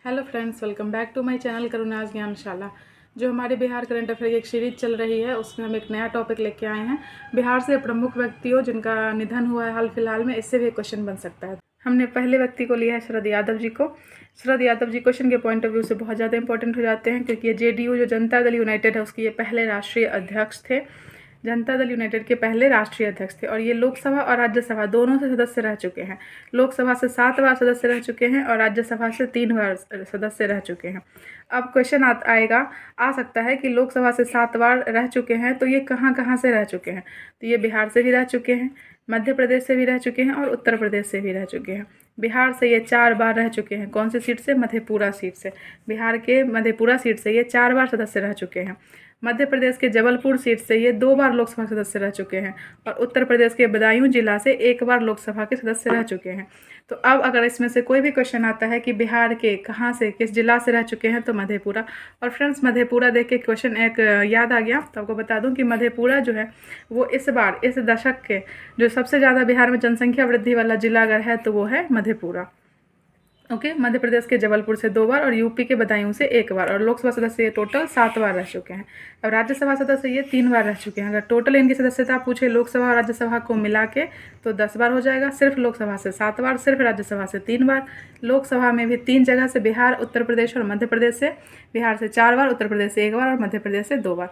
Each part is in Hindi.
Hello friends, welcome back to my channel Karuna's Gyanshala. जो हमारे बिहार करंट अफेयर की एक सीरीज चल रही है, उसमें हम एक नया टॉपिक लेके आए हैं। बिहार से प्रमुख व्यक्तियों जिनका निधन हुआ है हाल फिलहाल में, इससे भी एक क्वेश्चन बन सकता है। हमने पहले व्यक्ति को लिया है शरद यादव जी को। शरद यादव जी क्वेश्चन के पॉइंट ऑफ व्यू से बहुत ज़्यादा इंपॉर्टेंट हो जाते हैं, क्योंकि ये जेडीयू जो जनता दल यूनाइटेड है उसके ये पहले राष्ट्रीय अध्यक्ष थे। जनता दल यूनाइटेड के पहले राष्ट्रीय अध्यक्ष थे और ये लोकसभा और राज्यसभा दोनों से सदस्य रह चुके हैं। लोकसभा से 7 बार सदस्य रह चुके हैं और राज्यसभा से 3 बार सदस्य रह चुके हैं। अब क्वेश्चन आ सकता है कि लोकसभा से 7 बार रह चुके हैं तो ये कहाँ कहाँ से रह चुके हैं। तो ये बिहार से भी रह चुके हैं, मध्य प्रदेश से भी रह चुके हैं और उत्तर प्रदेश से भी रह चुके हैं। बिहार से ये 4 बार रह चुके हैं। कौन सी सीट से? मधेपुरा सीट से। बिहार के मधेपुरा सीट से ये 4 बार सदस्य रह चुके हैं। मध्य प्रदेश के जबलपुर सीट से ये 2 बार लोकसभा सदस्य रह चुके हैं और उत्तर प्रदेश के बदायूं जिला से 1 बार लोकसभा के सदस्य रह चुके हैं। तो अब अगर इसमें से कोई भी क्वेश्चन आता है कि बिहार के कहाँ से, किस जिला से रह चुके हैं, तो मधेपुरा। और फ्रेंड्स, मधेपुरा देख के क्वेश्चन एक याद आ गया, तो आपको बता दूं कि मधेपुरा जो है वो इस बार इस दशक के जो सबसे ज़्यादा बिहार में जनसंख्या वृद्धि वाला जिला अगर है तो वो है मधेपुरा। ओके, मध्य प्रदेश के जबलपुर से 2 बार और यूपी के बदायूं से 1 बार, और लोकसभा सदस्य ये टोटल 7 बार रह चुके हैं। और राज्यसभा सदस्य ये 3 बार रह चुके हैं। अगर टोटल इनकी सदस्यता पूछे लोकसभा और राज्यसभा को मिला के तो 10 बार हो जाएगा। सिर्फ लोकसभा से 7 बार, सिर्फ राज्यसभा से 3 बार। लोकसभा में भी 3 जगह से, बिहार, उत्तर प्रदेश और मध्य प्रदेश से। बिहार से 4 बार, उत्तर प्रदेश से 1 बार और मध्य प्रदेश से 2 बार।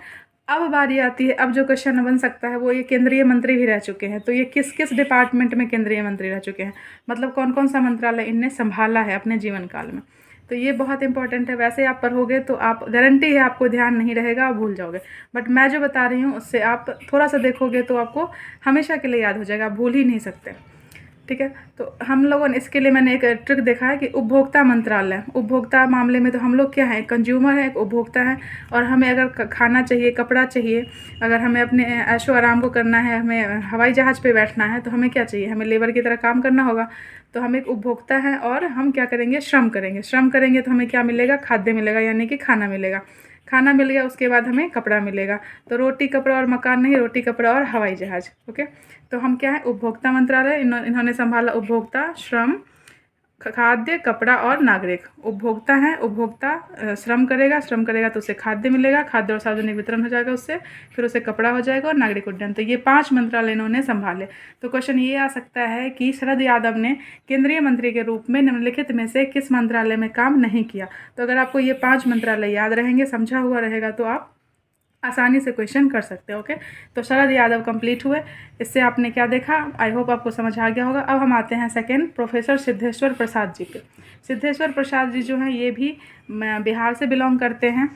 अब बारी आती है, अब जो क्वेश्चन बन सकता है वो ये केंद्रीय मंत्री भी रह चुके हैं। तो ये किस किस डिपार्टमेंट में केंद्रीय मंत्री रह चुके हैं, मतलब कौन कौन सा मंत्रालय इनने संभाला है अपने जीवन काल में। तो ये बहुत इंपॉर्टेंट है। वैसे आप पढ़ोगे तो आप गारंटी है आपको ध्यान नहीं रहेगा, आप भूल जाओगे। बट मैं जो बता रही हूँ उससे आप थोड़ा सा देखोगे तो आपको हमेशा के लिए याद हो जाएगा, आप भूल ही नहीं सकते। ठीक है, तो हम लोगों ने इसके लिए मैंने एक ट्रिक देखा है कि उपभोक्ता मंत्रालय, उपभोक्ता मामले में तो हम लोग क्या है, कंज्यूमर है, एक उपभोक्ता है। और हमें अगर खाना चाहिए, कपड़ा चाहिए, अगर हमें अपने ऐशो आराम को करना है, हमें हवाई जहाज़ पे बैठना है, तो हमें क्या चाहिए, हमें लेबर की तरह काम करना होगा। तो हम एक उपभोक्ता हैं और हम क्या करेंगे, श्रम करेंगे। श्रम करेंगे तो हमें क्या मिलेगा, खाद्य मिलेगा, यानी कि खाना मिलेगा। खाना मिल गया, उसके बाद हमें कपड़ा मिलेगा। तो रोटी कपड़ा और मकान नहीं, रोटी कपड़ा और हवाई जहाज़। ओके, तो हम क्या है, उपभोक्ता मंत्रालय, इन्होंने संभाला उपभोक्ता, श्रम, खाद्य, कपड़ा और नागरिक। उपभोक्ता है, उपभोक्ता श्रम करेगा तो उसे खाद्य मिलेगा, खाद्य और सार्वजनिक वितरण हो जाएगा उससे, फिर उसे कपड़ा हो जाएगा और नागरिक उड्डयन। तो ये 5 मंत्रालय इन्होंने संभाले। तो क्वेश्चन ये आ सकता है कि शरद यादव ने केंद्रीय मंत्री के रूप में निम्नलिखित में से किस मंत्रालय में काम नहीं किया। तो अगर आपको ये 5 मंत्रालय याद रहेंगे, समझा हुआ रहेगा, तो आप आसानी से क्वेश्चन कर सकते हैं। ओके, तो शरद यादव कंप्लीट हुए। इससे आपने क्या देखा, आई होप आपको समझ आ गया होगा। अब हम आते हैं सेकंड, प्रोफेसर सिद्धेश्वर प्रसाद जी पे। सिद्धेश्वर प्रसाद जी जो हैं ये भी बिहार से बिलोंग करते हैं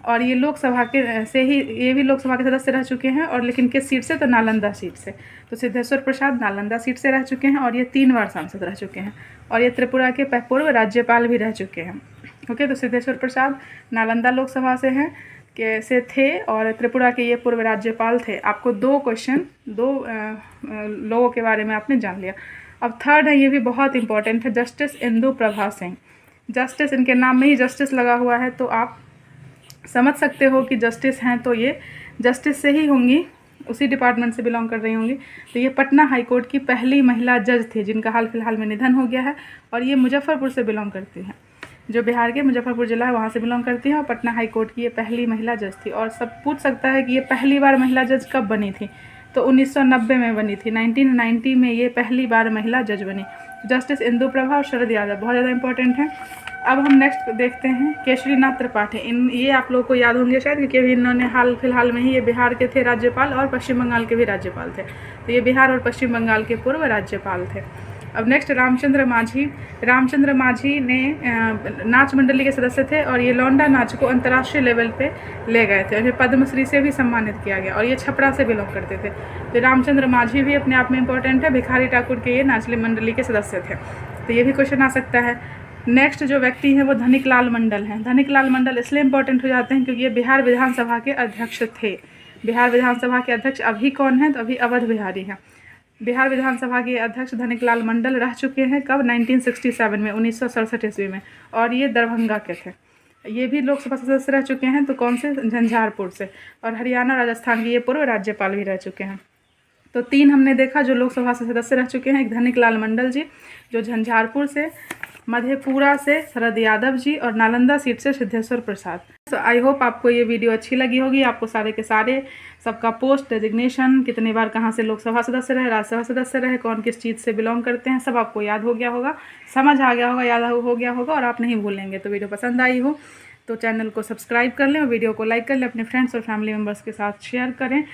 और ये लोकसभा के से ही, ये भी लोकसभा के सदस्य रह चुके हैं। और लेकिन किस सीट से, तो नालंदा सीट से। तो सिद्धेश्वर प्रसाद नालंदा सीट से रह चुके हैं और ये 3 बार सांसद रह चुके हैं और ये त्रिपुरा के पूर्व राज्यपाल भी रह चुके हैं। ओके, तो सिद्धेश्वर प्रसाद नालंदा लोकसभा से हैं से थे और त्रिपुरा के ये पूर्व राज्यपाल थे। आपको 2 क्वेश्चन, 2 लोगों के बारे में आपने जान लिया। अब थर्ड है, ये भी बहुत इंपॉर्टेंट है, जस्टिस इंदु प्रभा सिंह। जस्टिस, इनके नाम में ही जस्टिस लगा हुआ है, तो आप समझ सकते हो कि जस्टिस हैं तो ये जस्टिस से ही होंगी, उसी डिपार्टमेंट से बिलोंग कर रही होंगी। तो ये पटना हाईकोर्ट की पहली महिला जज थी, जिनका हाल फिलहाल में निधन हो गया है। और ये मुजफ्फरपुर से बिलोंग करती हैं, जो बिहार के मुजफ्फरपुर जिला है वहाँ से बिलोंग करती हैं। और पटना हाईकोर्ट की ये पहली महिला जज थी। और सब पूछ सकता है कि ये पहली बार महिला जज कब बनी थी, तो 1990 में बनी थी। 1990 में ये पहली बार महिला जज बनी। जस्टिस इंदु प्रभा और शरद यादव बहुत ज़्यादा इंपॉर्टेंट हैं। अब हम नेक्स्ट देखते हैं केशरीनाथ त्रिपाठी। ये आप लोगों को याद होंगे शायद, क्योंकि इन्होंने हाल फिलहाल में ही ये बिहार के थे राज्यपाल और पश्चिम बंगाल के भी राज्यपाल थे। तो ये बिहार और पश्चिम बंगाल के पूर्व राज्यपाल थे। अब नेक्स्ट रामचंद्र मांझी। रामचंद्र मांझी ने नाच मंडली के सदस्य थे और ये लौंडा नाच को अंतर्राष्ट्रीय लेवल पे ले गए थे। उन्हें पद्मश्री से भी सम्मानित किया गया और ये छपरा से बिलोंग करते थे। तो रामचंद्र मांझी भी अपने आप में इंपॉर्टेंट है। भिखारी ठाकुर के ये नाच मंडली के सदस्य थे। तो ये भी क्वेश्चन आ सकता है। नेक्स्ट जो व्यक्ति हैं वो धनिक लाल मंडल हैं। धनिक लाल मंडल इसलिए इंपॉर्टेंट हो जाते हैं क्योंकि ये बिहार विधानसभा के अध्यक्ष थे। बिहार विधानसभा के अध्यक्ष अभी कौन हैं, तो अभी अवध बिहारी हैं। बिहार विधानसभा के अध्यक्ष धनिक लाल मंडल रह चुके हैं कब, 1967 में, 1967 ईस्वी में। और ये दरभंगा के थे। ये भी लोकसभा सदस्य रह चुके हैं, तो कौन से, झंझारपुर से। और हरियाणा राजस्थान के ये पूर्व राज्यपाल भी रह चुके हैं। तो 3 हमने देखा जो लोकसभा से सदस्य रह चुके हैं। एक धनिक लाल मंडल जी जो झंझारपुर से, मधेपुरा से शरद यादव जी और नालंदा सीट से सिद्धेश्वर प्रसाद। तो आई होप आपको ये वीडियो अच्छी लगी होगी। आपको सारे के सारे सबका पोस्ट, डेजिग्नेशन, कितने बार कहाँ से लोकसभा सदस्य रहे, राज्यसभा सदस्य रहे, कौन किस चीज़ से बिलोंग करते हैं, सब आपको याद हो गया होगा, समझ आ गया होगा, याद हो गया होगा और आप नहीं भूलेंगे। तो वीडियो पसंद आई हो तो चैनल को सब्सक्राइब कर लें और वीडियो को लाइक कर लें, अपने फ्रेंड्स और फैमिली मेम्बर्स के साथ शेयर करें।